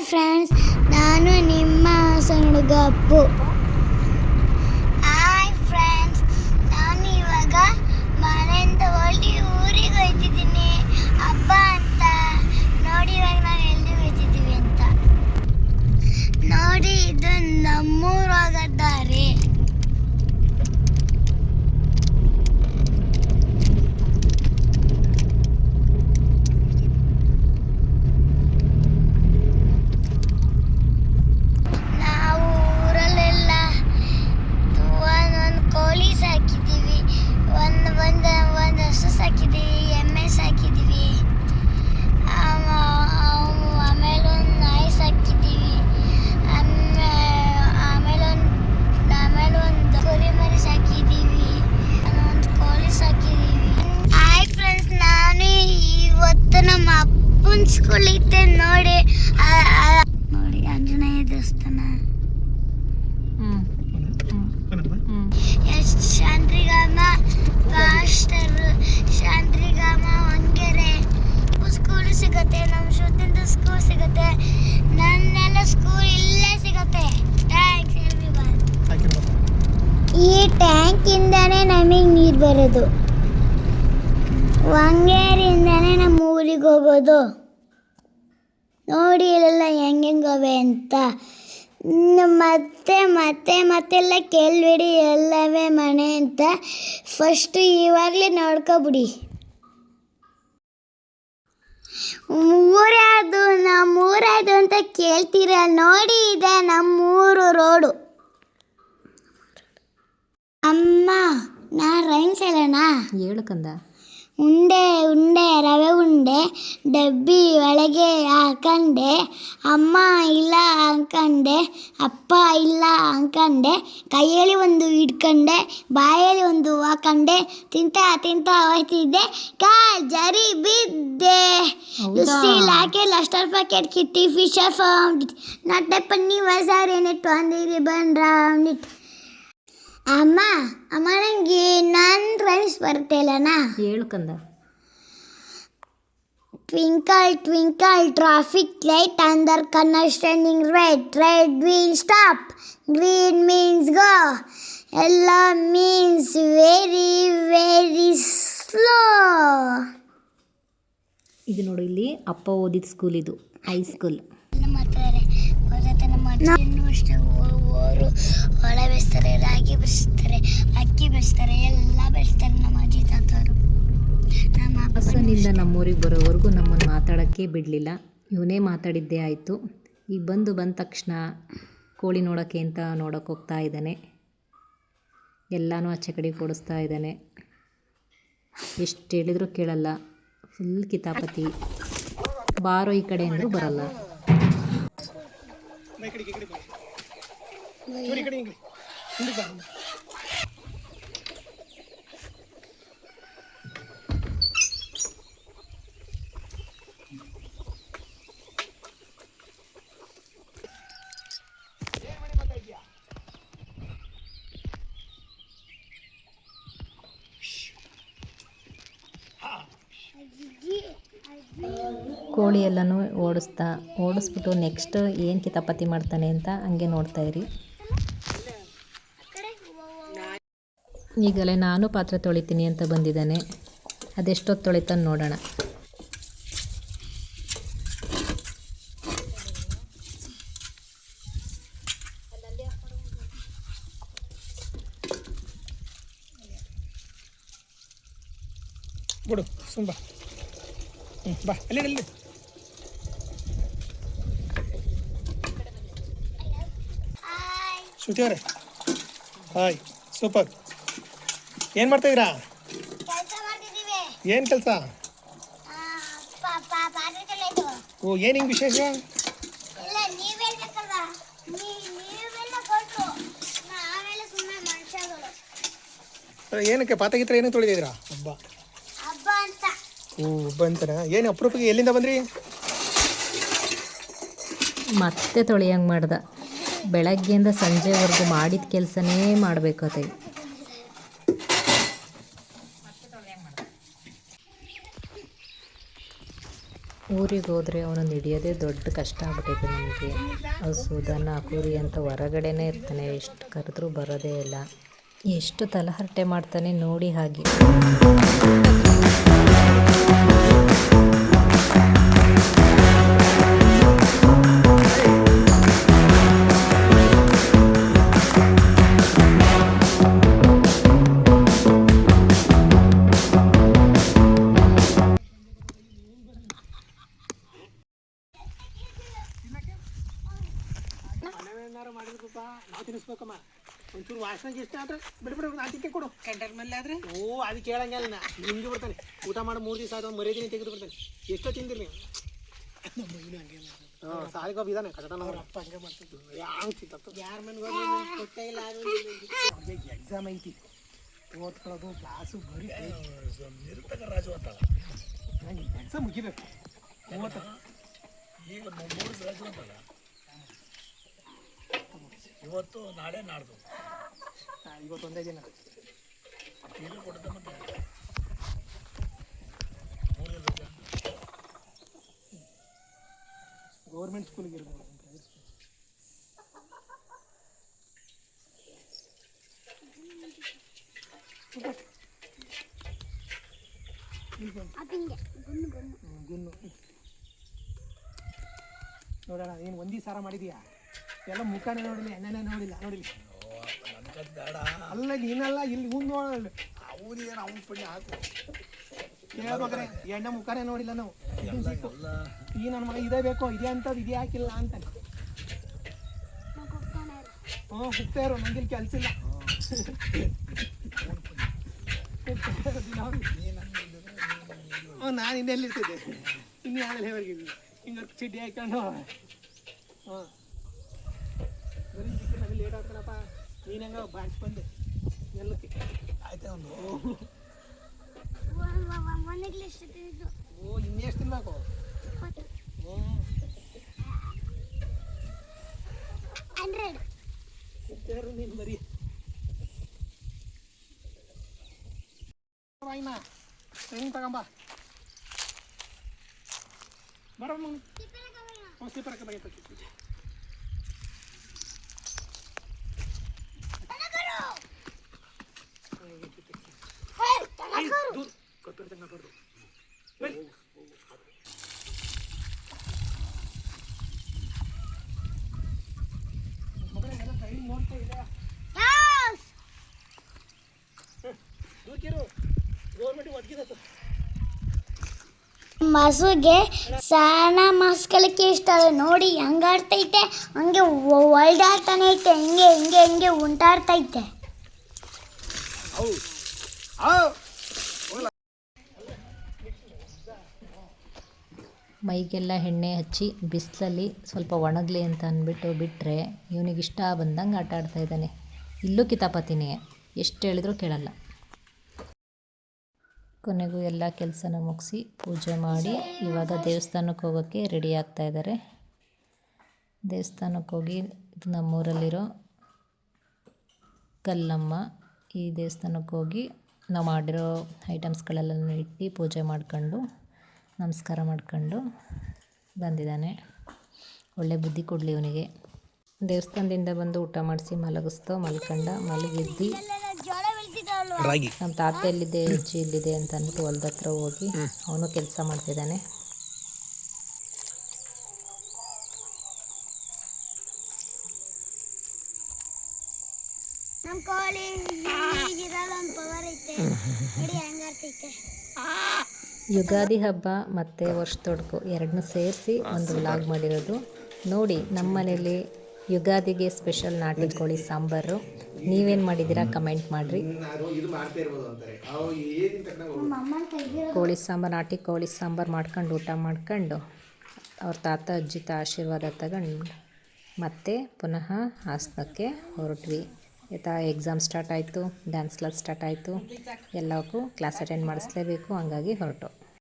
Friends, ನಾನು ನಿಮ್ಮ ಸಣ್ಣ ಅಪ್ಪು. ಹಾಯ್ ಫ್ರೆಂಡ್ಸ್, ನಾನು ಇವಾಗ ಮನೆಯಿಂದ ಹೊರಟಿ ಊರಿಗೆ ಹೋಗ್ತಿದ್ದೀನಿ ಹಬ್ಬ ಅಂತ. ನೋಡಿ ಇವಾಗ ನಾವು ಎಲ್ಲಿ ಹೋಗ್ತಿದ್ದೀವಿ ಅಂತ ನೋಡಿ. ಇದು ನಮ್ಮೂರಾಗದ್ದಾರೆ. ನಮ್ಮ ಅಪ್ಪನ ಸ್ಕೂಲ್ ಐತೆ ನೋಡಿ. ನೋಡಿ ಆಂಜನೇಯ ದೇವಸ್ಥಾನ. ಶಾಂತಿಗ್ರಾಮ ಮಾಸ್ಟರ್, ಶಾಂತಿಗ್ರಾಮ ವಂಗೆರೆ ಸ್ಕೂಲ್ ಸಿಗುತ್ತೆ. ನಮ್ಮ ಶುದ್ಧಿಂದ ಸ್ಕೂಲ್ ಸಿಗುತ್ತೆ. ನನ್ನೆಲ್ಲ ಸ್ಕೂಲ್ ಇಲ್ಲೇ ಸಿಗುತ್ತೆ. Thanks everyone. ಈ ಟ್ಯಾಂಕ್ ಇಂದಾನೆ ನಮಗೆ ನೀರು ಬರೋದು. ವಂಗೇರಿಯಿಂದನೇ ನಮ್ಮ ಊರಿಗೆ ಹೋಗೋದು. ನೋಡಿ ಇಲ್ಲೆಲ್ಲ ಹೆಂಗವೆ ಅಂತ. ಮತ್ತೆಲ್ಲ ಕೇಳ್ಬೇಡಿ ಎಲ್ಲವೇ ಮನೆ ಅಂತ. ಫಸ್ಟು ಇವಾಗಲೇ ನೋಡ್ಕೊಬಿಡಿ. ಊರ್ಯಾವುದು ನಮ್ಮೂರಾದು ಅಂತ ಕೇಳ್ತೀರ. ನೋಡಿ ಇದೆ ನಮ್ಮೂರು ರೋಡು. ಅಮ್ಮ, ನಾ ರೈಮ್ಸ್ ಹೇಳೋಣ? ಹೇಳು ಕಂದ. ಉಂಡೆ ರವೆ ಉಂಡೆ ಡಬ್ಬಿ ಒಳಗೆ ಹಾಕಂಡೆ. ಅಮ್ಮ ಇಲ್ಲ ಹಾಕಂಡೆ, ಅಪ್ಪ ಇಲ್ಲ ಹಾಕಂಡೆ. ಕೈಯಲ್ಲಿ ಒಂದು ಹಿಡ್ಕಂಡೆ, ಬಾಯಲ್ಲಿ ಒಂದು ಹಾಕಂಡೆ. ತಿಂತಾ ಹೋಯ್ತಿದ್ದೆ, ಕಾಲ್ ಜರಿ ಬಿದ್ದೆ. ಲಾಕೆ ಲಸ್ಟರ್ ಪ್ಯಾಕೆಟ್ ಕಿಟ್ಟಿ ಫಿಶರ್ ಫೌಂಡ್ ನಟ್ಟೆ ಪನ್ನಿ ವಸಾರ್ ಏನಿಟ್ಟು ಅಂದಿರಿ ಬಂದ್ರಾಂಡಿಟ್. ಅಮ್ಮ ನನಗೆ ನನ್ನ ರೈಮ್ಸ್ ಬರ್ತೇಲಣ್ಣ? ಹೇಳು ಕಂದ. Twinkle twinkle traffic light under constraining red means stop, green means go, yellow means very very slow. ಇದು ನೋಡು, ಇಲ್ಲಿ ಅಪ್ಪ ಓದಿದ ಸ್ಕೂಲ್, ಇದು ಹೈಸ್ಕೂಲ್. ಅವರು ಹೊಳ ಬೆಳೆಸ್ತಾರೆ, ರಾಗಿ ಬೆಳೆಸ್ತಾರೆ, ಅಕ್ಕಿ ಬೆಳೆಸ್ತಾರೆ, ಎಲ್ಲ ಬೆಳೆಸ್ತಾರೆ ನಮ್ಮ ಅಜ್ಜಿ ತಾತವರು. ನಮ್ಮ ಬಸ್ಸನಿಂದ ನಮ್ಮೂರಿಗೆ ಬರೋವರೆಗೂ ನಮ್ಮನ್ನು ಮಾತಾಡೋಕ್ಕೆ ಬಿಡಲಿಲ್ಲ. ಇವನೇ ಮಾತಾಡಿದ್ದೇ ಆಯಿತು. ಈಗ ಬಂದ ತಕ್ಷಣ ಕೋಳಿ ನೋಡೋಕ್ಕೆ ಅಂತ ನೋಡೋಕೆ ಹೋಗ್ತಾ ಇದ್ದಾನೆ. ಎಲ್ಲನೂ ಆಚೆ ಕಡೆ ಕೊಡಿಸ್ತಾ ಇದ್ದಾನೆ. ಎಷ್ಟು ಹೇಳಿದ್ರು ಕೇಳಲ್ಲ. ಫುಲ್ ಕಿತಾಪತಿ. ಬಾರೋ ಈ ಕಡೆ ಅಂದರೂ ಬರಲ್ಲ. ಕೋಳಿ ಎಲ್ಲನೂ ಓಡಿಸ್ಬಿಟ್ಟು ನೆಕ್ಸ್ಟ್ ಏನು ಕಿತಾಪತಿ ಮಾಡ್ತಾನೆ ಅಂತ ಹಂಗೆ ನೋಡ್ತಾಯಿರಿ. ಈಗಲೇ ನಾನು ಪಾತ್ರೆ ತೊಳಿತೀನಿ ಅಂತ ಬಂದಿದ್ದಾನೆ. ಅದೆಷ್ಟೊತ್ತು ತೊಳಿತಾನೆ ನೋಡೋಣ. ಬಿಡು ಸುಮ್ಮ ಬಾ. ಅಲ್ಲಿ ಶ್ರುತಿ ಅವರೇ, ಹಾಯ್. ಸೂಪರ್. ಏನು ಮಾಡ್ತಾಯಿದ್ದೀರಾ? ಏನು ಕೆಲಸ? ಓ, ಏನು ಹಿಂಗೆ ವಿಶೇಷ? ಏನಕ್ಕೆ ಪಾತಗಿತ್ರ ಏನಕ್ಕೆ ತೊಳಿದಿದ್ದೀರಾ? ಹಬ್ಬ ಅಂತ. ಓ, ಹಬ್ಬ ಅಂತಾರ? ಏನು ಅಪರೂಪಕ್ಕೆ ಎಲ್ಲಿಂದ ಬಂದ್ರಿ? ಮತ್ತೆ ತೊಳೆಯಂಗೆ ಮಾಡ್ದ. ಬೆಳಗ್ಗೆಯಿಂದ ಸಂಜೆವರೆಗೂ ಮಾಡಿದ ಕೆಲಸನೇ ಮಾಡಬೇಕತ್ತೆ. ಊರಿಗೆ ಹೋದರೆ ಅವನನ್ನು ಹಿಡಿಯೋದೇ ದೊಡ್ಡ ಕಷ್ಟ ಆಗ್ಬಿಟ್ಟೈತೆ ನಮಗೆ. ಹಸು ದನ ಕುರಿ ಅಂತ ಹೊರಗಡೆನೇ ಇರ್ತಾನೆ, ಎಷ್ಟು ಕರೆದ್ರೂ ಬರೋದೇ ಇಲ್ಲ. ಎಷ್ಟು ತಲಹರಟೆ ಮಾಡ್ತಾನೆ ನೋಡಿ ಹಾಗೆ. ನಾವು ತಿನ್ನಿಸ್ಬೇಕಮ್ಮ. ಒಂಚೂರು ವಾಸನೆಗೆ ಇಷ್ಟ ಆದ್ರೆ ಬಿಡ್ಬಿಡು, ಅದಕ್ಕೆ ಕೊಡು. ಕಂಟರ್ ಮೇಲೆ ಆದ್ರೆ ಅದಕ್ಕೆ ಕೇಳಂಗಿಲ್ಲ. ನಾ ಹಿಂಗೆ ಬಿಡ್ತಾನೆ. ಊಟ ಮಾಡಿ 3 ದಿವಸ ಆದ ಮರ್ಯಾದಿನ ತೆಗೆದು ಬಿಡ್ತಾನೆ. ಎಷ್ಟೋ ತಿಂದಿರಿ ನೀವು. ಸಾಲಿಗೊಬ್ಬ ಇದಾನೆ ಕಟನ ಅಪ್ಪ ಹಂಗೆ ಮಾಡ್ತಿದ್ದು. ಯಾವ ಚಿತ್ತ ಯಾರ ಮನೆಗೆ ಕೊಟ್ಟೇ ಇಲ್ಲ. ಎಕ್ಸಾಮ್ ಐತಿ, ಓದ್ಕೊಳ್ಳೋದು ಕ್ಲಾಸು ಬರೀ ರಾಜು ಅಂತ. ನಂಗೆ ಎಕ್ಸಾಮ್ ಮುಗಿಬೇಕು. ಈಗ 3 ರಾಜು ಅಂತಲ್ಲ, ಇವತ್ತು ನಾಳೆ ನಾಡ್ದು. ಇವತ್ತು ಒಂದೇ ದಿನ ಈಗ ಕೊಡ್ತಾ ಮತ್ತೆ 3 ರಜೆ. ಗೌರ್ಮೆಂಟ್ ಸ್ಕೂಲಿಗೆ ಇರ್ಬೋದು. ಗುನ್ನು ನೋಡೋಣ. ಏನು ಒಂದೇ ಸಾರ ಮಾಡಿದೀಯಾ? ಎಲ್ಲ ಮುಖನೇ ನೋಡಿಲ್ಲ, ಎಣ್ಣೆನೇ ನೋಡಿಲ್ಲ. ಅಲ್ಲ ನೀನಲ್ಲ, ಇಲ್ಲಿ ಮುಂದೆ ನೋಡಲ್ಲ. ಅವ್ರಿಗೆ ಅವ್ನ ಪುಣ್ಯ ಹಾಕು ಹೇಳ್ಬೇಕಾರೆ ಎಣ್ಣೆ ಮುಖನೇ ನೋಡಿಲ್ಲ ನಾವು. ಈ ನನ್ನ ಮಗ ಇದೇ ಬೇಕು, ಇದೇ ಅಂತದ್ದು ಇದೇ ಹಾಕಿಲ್ಲ ಅಂತಾನೆ. ಹೋಗ್ತಾ ಇರೋ, ನಂಗಿಲ್ಲಿ ಕೆಲಸ ಇಲ್ಲ. ನಾನು ಇನ್ನೆಲ್ಲಿರ್ತಿದ್ದೆ, ಇನ್ನು ಯಾರಲ್ಲಿ ಹೊರಗಿದ್ದೆ. ಹಿಂಗೆ ಚಡ್ಡಿ ಹಾಕೊಂಡು ಬರೀ ನನಗೆ ಲೇಟ್ ಆಗ್ತಾನಪ್ಪ. ನೀನು ಹಂಗೆ ಬಾಡ್ಸ್ ಬಂದೆ ಎಲ್ಲಕ್ಕೆ ಆಯ್ತಾ ಒಂದು. ಇನ್ನೆಷ್ಟು ತಿನ್ಬೇಕು? ನೀನು ಬರೀ ಹೆಂಗೆ ತಗೊಂಬ ಬರ ಸ್ಲೀಪರ್ ಮಸುಗೆ ಸಣ್ಣ ಮಸ್ಕಲಿಕ್ಕೆ ಇಷ್ಟ ಅಲ್ಲ ನೋಡಿ. ಹೆಂಗಾಡ್ತೈತೆ ಹಂಗೆ ಒಳ್ದಾಡ್ತಾನೆ ಐತೆ. ಹಿಂಗೆ ಹಿಂಗೆ ಹಿಂಗೆ ಉಂಟಾಡ್ತೈತೆ. ಮೈಗೆಲ್ಲ ಎಣ್ಣೆ ಹಚ್ಚಿ ಬಿಸಿಲಲ್ಲಿ ಸ್ವಲ್ಪ ಒಣಗಲಿ ಅಂತ ಅಂದ್ಬಿಟ್ಟು ಬಿಟ್ಟರೆ ಇವನಿಗಿಷ್ಟ ಬಂದಂಗೆ ಆಟ ಆಡ್ತಾ ಇದ್ದಾನೆ. ಇಲ್ಲೂ ಕಿತಾಪತಿನೇ, ಎಷ್ಟು ಹೇಳಿದ್ರೂ ಕೇಳಲ್ಲ. ಕೊನೆಗೂ ಎಲ್ಲ ಕೆಲಸನ ಮುಗಿಸಿ ಪೂಜೆ ಮಾಡಿ ಇವಾಗ ದೇವಸ್ಥಾನಕ್ಕೆ ಹೋಗೋಕ್ಕೆ ರೆಡಿ ಆಗ್ತಾ ಇದ್ದಾರೆ. ದೇವಸ್ಥಾನಕ್ಕೆ ಹೋಗಿ, ಇದು ನಮ್ಮೂರಲ್ಲಿರೋ ಕಲ್ಲಮ್ಮ. ಈ ದೇವಸ್ಥಾನಕ್ಕೆ ಹೋಗಿ ನಾವು ಮಾಡಿರೋ ಐಟಮ್ಸ್ಗಳೆಲ್ಲ ಇಟ್ಟು ಪೂಜೆ ಮಾಡ್ಕೊಂಡು ನಮಸ್ಕಾರ ಮಾಡ್ಕೊಂಡು ಬಂದಿದ್ದಾನೆ. ಒಳ್ಳೆ ಬುದ್ಧಿ ಕೊಡಲಿ ಇವನಿಗೆ. ದೇವಸ್ಥಾನದಿಂದ ಬಂದು ಊಟ ಮಾಡಿಸಿ ಮಲಗಿದ್ದಿ ನಮ್ಮ ತಾತ ಎಲ್ಲಿದೆ, ಅಜ್ಜಿ ಎಲ್ಲಿದೆ ಅಂತ ಅಂದ್ಬಿಟ್ಟು ಹೊಲ್ದ ಹತ್ರ ಹೋಗಿ ಅವನು ಕೆಲಸ ಮಾಡ್ತಿದ್ದಾನೆ. ಯುಗಾದಿ ಹಬ್ಬ ಮತ್ತು ವರ್ಷದೊಡ್ಕು ಎರಡನ್ನೂ ಸೇರಿಸಿ ಒಂದು ವ್ಲಾಗ್ ಮಾಡಿರೋದು ನೋಡಿ. ನಮ್ಮ ಮನೇಲಿ ಯುಗಾದಿಗೆ ಸ್ಪೆಷಲ್ ನಾಟಿ ಕೋಳಿ ಸಾಂಬಾರು. ನೀವೇನು ಮಾಡಿದ್ದೀರಾ ಕಮೆಂಟ್ ಮಾಡಿರಿ. ಕೋಳಿ ಸಾಂಬಾರು, ನಾಟಿ ಕೋಳಿ ಸಾಂಬಾರು ಮಾಡ್ಕೊಂಡು ಊಟ ಮಾಡ್ಕೊಂಡು ಅವ್ರ ತಾತ ಅಜ್ಜಿ ಆಶೀರ್ವಾದ ತಗೊಂಡು ಮತ್ತೆ ಪುನಃ ಹಾಸನಕ್ಕೆ ಹೊರಟ್ವಿ. ಎಕ್ಸಾಮ್ ಸ್ಟಾರ್ಟ್ ಆಯಿತು, ಡ್ಯಾನ್ಸ್ ಕ್ಲಾಸ್ ಸ್ಟಾರ್ಟ್ ಆಯಿತು. ಎಲ್ಲವಕ್ಕೂ ಕ್ಲಾಸ್ ಅಟೆಂಡ್ ಮಾಡಿಸ್ಲೇಬೇಕು, ಹಂಗಾಗಿ ಹೊರಟು.